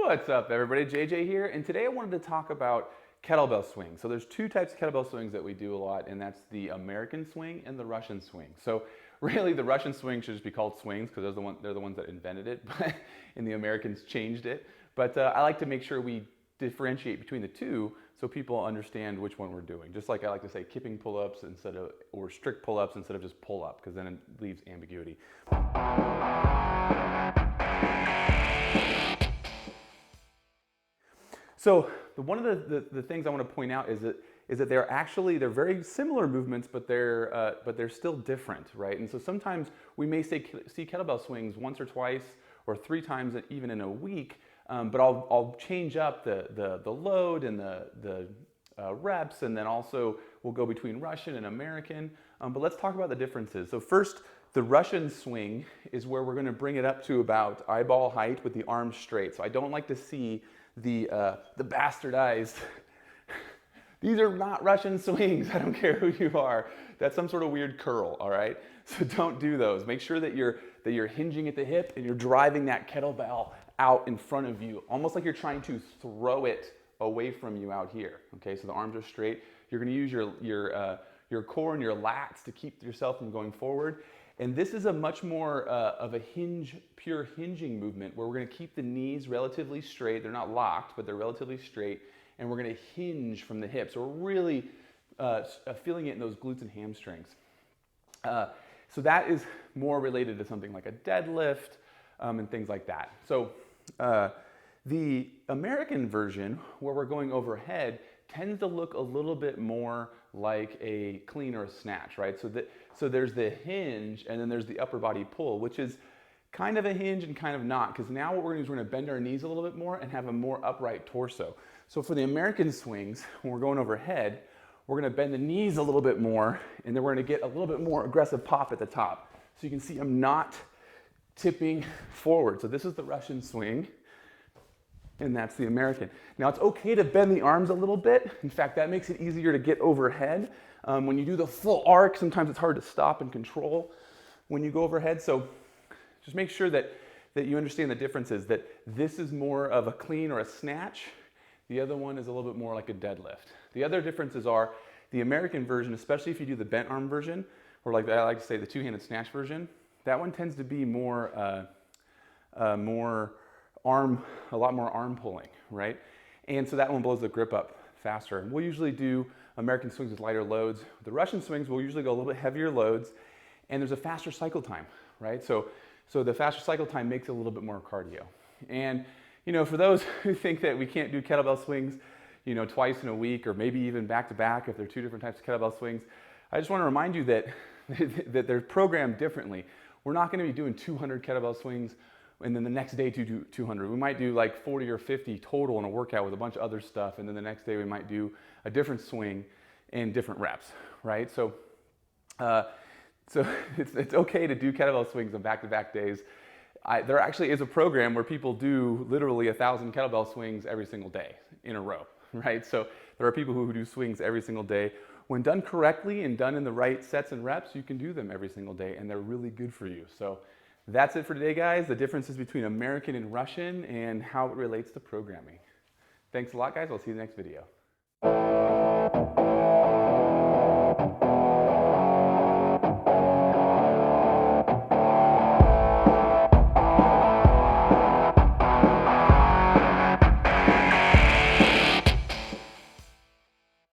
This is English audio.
What's up, everybody? JJ here, and today I wanted to talk about kettlebell swings. So there's two types of kettlebell swings that we do a lot, and that's the American swing and the Russian swing. So really, the Russian swing should just be called swings because they're the ones that invented it, and the Americans changed it. But I like to make sure we differentiate between the two so people understand which one we're doing. Just like I like to say kipping pull-ups or strict pull-ups instead of just pull-up, because then it leaves ambiguity. So one of the things I want to point out is that they're very similar movements, but they're still different, right? And so sometimes we may see kettlebell swings once or twice or three times even in a week, but I'll change up the load and the reps, and then also we'll go between Russian and American. But let's talk about the differences. So first, the Russian swing is where we're going to bring it up to about eyeball height with the arms straight. So I don't like to see the bastardized. These are not Russian swings. I don't care who you are. That's some sort of weird curl, all right? So don't do those. Make sure that you're hinging at the hip and you're driving that kettlebell out in front of you, almost like you're trying to throw it away from you out here. Okay, so the arms are straight. You're going to use your core and your lats to keep yourself from going forward. And this is a much more of a pure hinging movement where we're going to keep the knees relatively straight. They're not locked, but they're relatively straight. And we're going to hinge from the hips. So we're really feeling it in those glutes and hamstrings. So that is more related to something like a deadlift and things like that. So the American version, where we're going overhead, tends to look a little bit more like a clean or a snatch, right? So there's the hinge and then there's the upper body pull, which is kind of a hinge and kind of not, because now what we're going to do is we're going to bend our knees a little bit more and have a more upright torso. So for the American swings, when we're going overhead, we're going to bend the knees a little bit more, and then we're going to get a little bit more aggressive pop at the top. So you can see I'm not tipping forward. So this is the Russian swing, and that's the American. Now it's okay to bend the arms a little bit. In fact, that makes it easier to get overhead. When you do the full arc, sometimes it's hard to stop and control when you go overhead. So just make sure that you understand the differences, that this is more of a clean or a snatch. The other one is a little bit more like a deadlift. The other differences are the American version, especially if you do the bent arm version, or like I like to say the two-handed snatch version, that one tends to be more a lot more arm pulling, right? And so that one blows the grip up faster. And we'll usually do American swings with lighter loads. The Russian swings, we'll usually go a little bit heavier loads, and there's a faster cycle time, right? So the faster cycle time makes it a little bit more cardio. And you know, for those who think that we can't do kettlebell swings, you know, twice in a week or maybe even back to back if they're two different types of kettlebell swings, I just want to remind you that they're programmed differently. We're not going to be doing 200 kettlebell swings and then the next day to do 200. We might do like 40 or 50 total in a workout with a bunch of other stuff, and then the next day we might do a different swing and different reps, right? So it's okay to do kettlebell swings on back-to-back days. There actually is a program where people do literally 1,000 kettlebell swings every single day in a row, right? So there are people who do swings every single day. When done correctly and done in the right sets and reps, you can do them every single day, and they're really good for you. So that's it for today, guys. The differences between American and Russian and how it relates to programming. Thanks a lot, guys. I'll see you in the next video.